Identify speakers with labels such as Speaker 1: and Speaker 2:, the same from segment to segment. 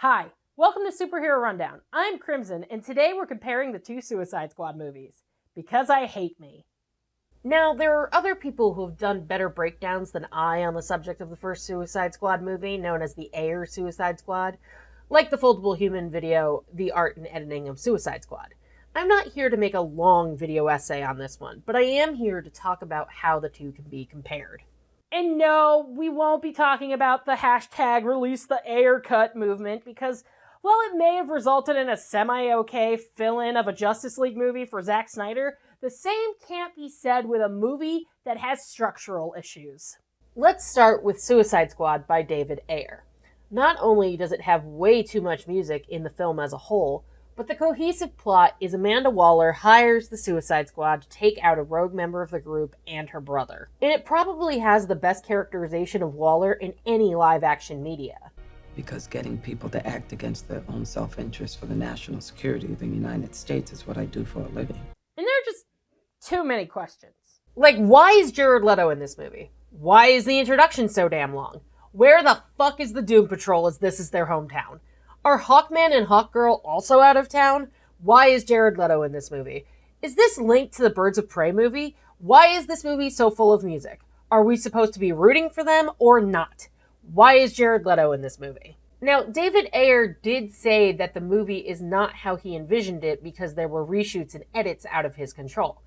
Speaker 1: Hi, welcome to Superhero Rundown. I'm Crimson, and today we're comparing the two Suicide Squad movies. Because I hate me. Now, there are other people who have done better breakdowns than I on the subject of the first Suicide Squad movie, known as the Ayer Suicide Squad, like the Foldable Human video, The Art and Editing of Suicide Squad. I'm not here to make a long video essay on this one, but I am here to talk about how the two can be compared. And no, we won't be talking about the hashtag release the Ayer cut movement because, while it may have resulted in a semi-okay fill-in of a Justice League movie for Zack Snyder, the same can't be said with a movie that has structural issues. Let's start with Suicide Squad by David Ayer. Not only does it have way too much music in the film as a whole, but the cohesive plot is Amanda Waller hires the Suicide Squad to take out a rogue member of the group and her brother. And it probably has the best characterization of Waller in any live-action media.
Speaker 2: Because getting people to act against their own self-interest for the national security of the United States is what I do for a living.
Speaker 1: And there are just too many questions. Like, why is Jared Leto in this movie? Why is the introduction so damn long? Where the fuck is the Doom Patrol as this is their hometown? Are Hawkman and Hawkgirl also out of town? Why is Jared Leto in this movie? Is this linked to the Birds of Prey movie? Why is this movie so full of music? Are we supposed to be rooting for them or not? Why is Jared Leto in this movie? Now, David Ayer did say that the movie is not how he envisioned it because there were reshoots and edits out of his control.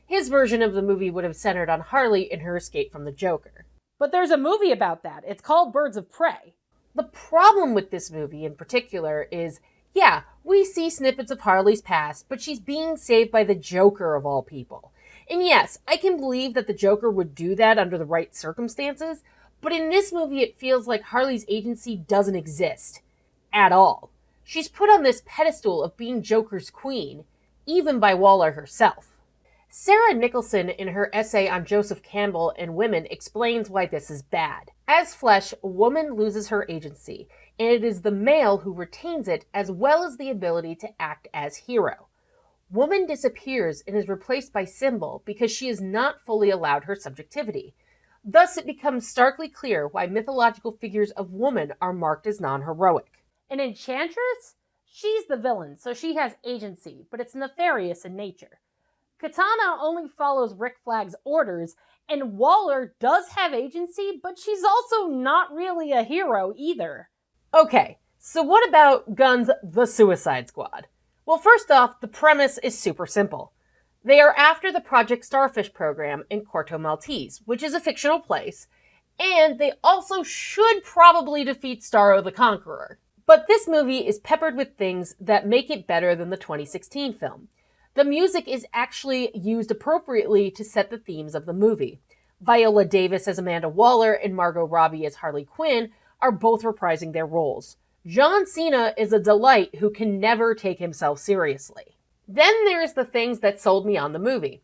Speaker 1: His version of the movie would have centered on Harley and her escape from the Joker. But there's a movie about that. It's called Birds of Prey. The problem with this movie in particular is, yeah, we see snippets of Harley's past, but she's being saved by the Joker of all people. And yes, I can believe that the Joker would do that under the right circumstances, but in this movie it feels like Harley's agency doesn't exist. At all. She's put on this pedestal of being Joker's queen, even by Waller herself. Sarah Nicholson, in her essay on Joseph Campbell and women, explains why this is bad. As flesh, woman loses her agency, and it is the male who retains it as well as the ability to act as hero. Woman disappears and is replaced by symbol because she is not fully allowed her subjectivity. Thus, it becomes starkly clear why mythological figures of woman are marked as non-heroic. An enchantress? She's the villain, so she has agency, but it's nefarious in nature. Katana only follows Rick Flag's orders, and Waller does have agency, but she's also not really a hero either. Okay, so what about Gunn's The Suicide Squad? Well, first off, the premise is super simple. They are after the Project Starfish program in Corto Maltese, which is a fictional place, and they also should probably defeat Starro the Conqueror. But this movie is peppered with things that make it better than the 2016 film. The music is actually used appropriately to set the themes of the movie. Viola Davis as Amanda Waller and Margot Robbie as Harley Quinn are both reprising their roles. John Cena is a delight who can never take himself seriously. Then there's the things that sold me on the movie.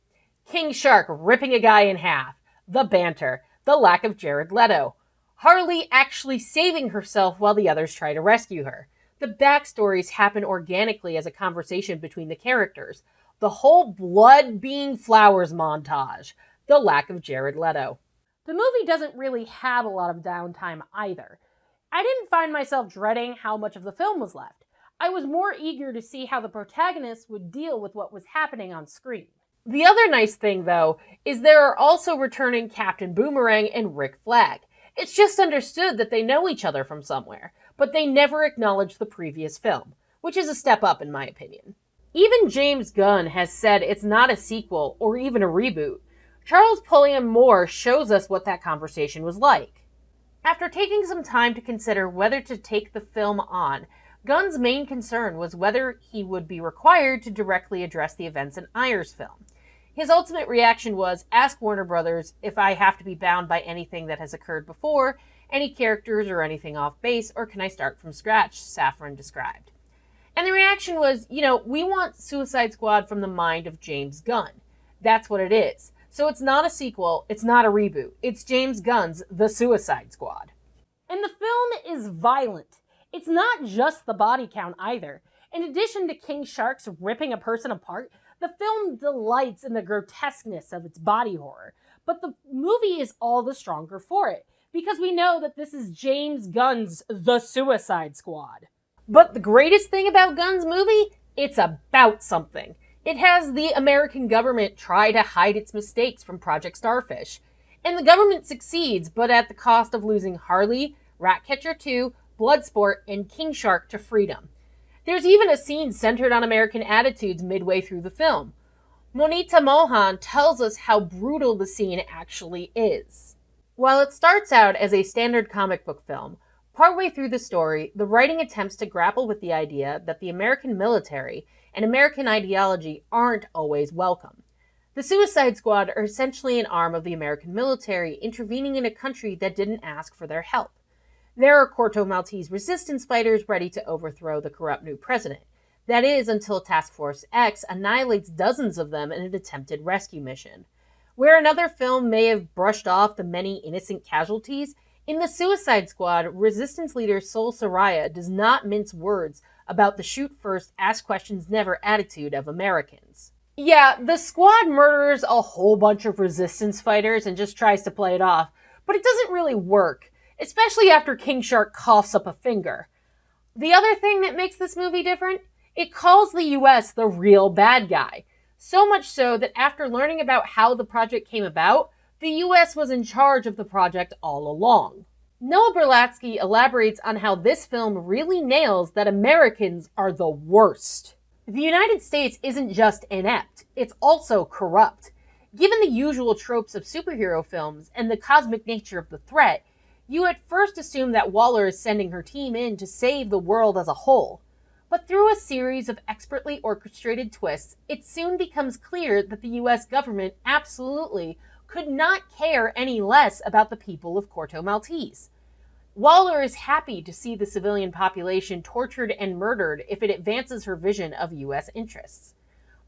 Speaker 1: King Shark ripping a guy in half, the banter, the lack of Jared Leto, Harley actually saving herself while the others try to rescue her. The backstories happen organically as a conversation between the characters. The whole blood being flowers montage. The lack of Jared Leto. The movie doesn't really have a lot of downtime either. I didn't find myself dreading how much of the film was left. I was more eager to see how the protagonist would deal with what was happening on screen. The other nice thing, though, is there are also returning Captain Boomerang and Rick Flag. It's just understood that they know each other from somewhere, but they never acknowledge the previous film, which is a step up in my opinion. Even James Gunn has said it's not a sequel or even a reboot. Charles Pulliam Moore shows us what that conversation was like. After taking some time to consider whether to take the film on, Gunn's main concern was whether he would be required to directly address the events in Ayer's film. His ultimate reaction was, ask Warner Brothers if I have to be bound by anything that has occurred before, any characters or anything off base, or can I start from scratch, Safran described. And the reaction was, we want Suicide Squad from the mind of James Gunn. That's what it is. So it's not a sequel, it's not a reboot. It's James Gunn's The Suicide Squad. And the film is violent. It's not just the body count either. In addition to King Shark's ripping a person apart, the film delights in the grotesqueness of its body horror. But the movie is all the stronger for it, because we know that this is James Gunn's The Suicide Squad. But the greatest thing about Gunn's movie? It's about something. It has the American government try to hide its mistakes from Project Starfish. And the government succeeds, but at the cost of losing Harley, Ratcatcher 2, Bloodsport, and King Shark to freedom. There's even a scene centered on American attitudes midway through the film. Monita Mohan tells us how brutal the scene actually is. While it starts out as a standard comic book film, partway through the story, the writing attempts to grapple with the idea that the American military and American ideology aren't always welcome. The Suicide Squad are essentially an arm of the American military intervening in a country that didn't ask for their help. There are Corto Maltese resistance fighters ready to overthrow the corrupt new president. That is, until Task Force X annihilates dozens of them in an attempted rescue mission. Where another film may have brushed off the many innocent casualties, in the Suicide Squad, Resistance leader Sol Saraya does not mince words about the shoot first, ask questions never attitude of Americans. Yeah, the squad murders a whole bunch of Resistance fighters and just tries to play it off, but it doesn't really work, especially after King Shark coughs up a finger. The other thing that makes this movie different? It calls the US the real bad guy. So much so that after learning about how the project came about, the US was in charge of the project all along. Noah Berlatsky elaborates on how this film really nails that Americans are the worst. The United States isn't just inept, it's also corrupt. Given the usual tropes of superhero films and the cosmic nature of the threat, you at first assume that Waller is sending her team in to save the world as a whole. But through a series of expertly orchestrated twists, it soon becomes clear that the US government absolutely could not care any less about the people of Corto Maltese. Waller is happy to see the civilian population tortured and murdered if it advances her vision of US interests.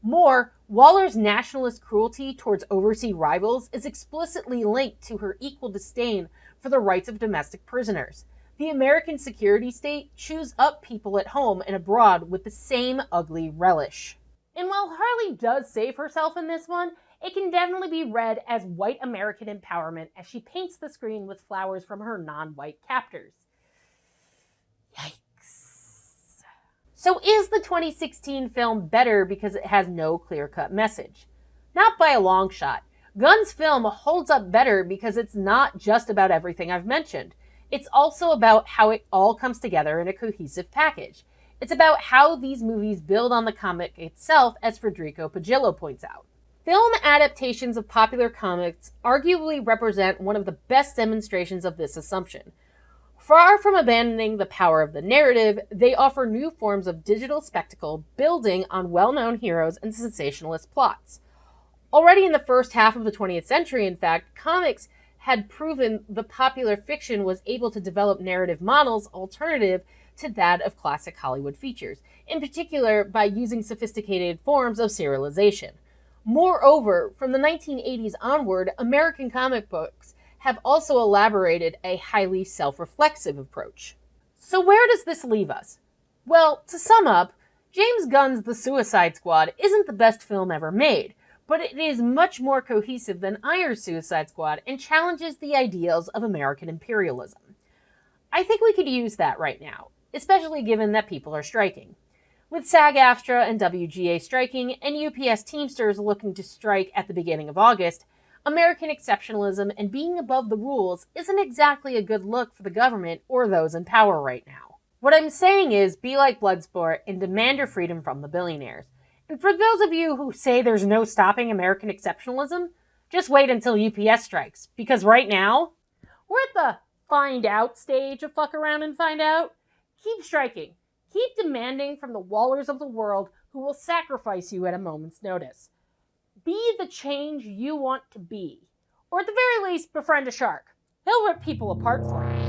Speaker 1: More, Waller's nationalist cruelty towards overseas rivals is explicitly linked to her equal disdain for the rights of domestic prisoners. The American security state chews up people at home and abroad with the same ugly relish. And while Harley does save herself in this one, it can definitely be read as white American empowerment as she paints the screen with flowers from her non-white captors. Yikes. So is the 2016 film better because it has no clear-cut message? Not by a long shot. Gunn's film holds up better because it's not just about everything I've mentioned. It's also about how it all comes together in a cohesive package. It's about how these movies build on the comic itself, as Federico Pagello points out. Film adaptations of popular comics arguably represent one of the best demonstrations of this assumption. Far from abandoning the power of the narrative, they offer new forms of digital spectacle building on well-known heroes and sensationalist plots. Already in the first half of the 20th century, in fact, comics had proven the popular fiction was able to develop narrative models alternative to that of classic Hollywood features, in particular by using sophisticated forms of serialization. Moreover, from the 1980s onward, American comic books have also elaborated a highly self-reflexive approach. So where does this leave us? Well, to sum up, James Gunn's The Suicide Squad isn't the best film ever made, but it is much more cohesive than Ayer's Suicide Squad and challenges the ideals of American imperialism. I think we could use that right now, especially given that people are striking. With SAG-AFTRA and WGA striking, and UPS Teamsters looking to strike at the beginning of August, American exceptionalism and being above the rules isn't exactly a good look for the government or those in power right now. What I'm saying is, be like Bloodsport and demand your freedom from the billionaires. And for those of you who say there's no stopping American exceptionalism, just wait until UPS strikes, because right now, we're at the find out stage of fuck around and find out. Keep striking. Keep demanding from the Wallers of the world who will sacrifice you at a moment's notice. Be the change you want to be. Or at the very least, befriend a shark. He'll rip people apart for you.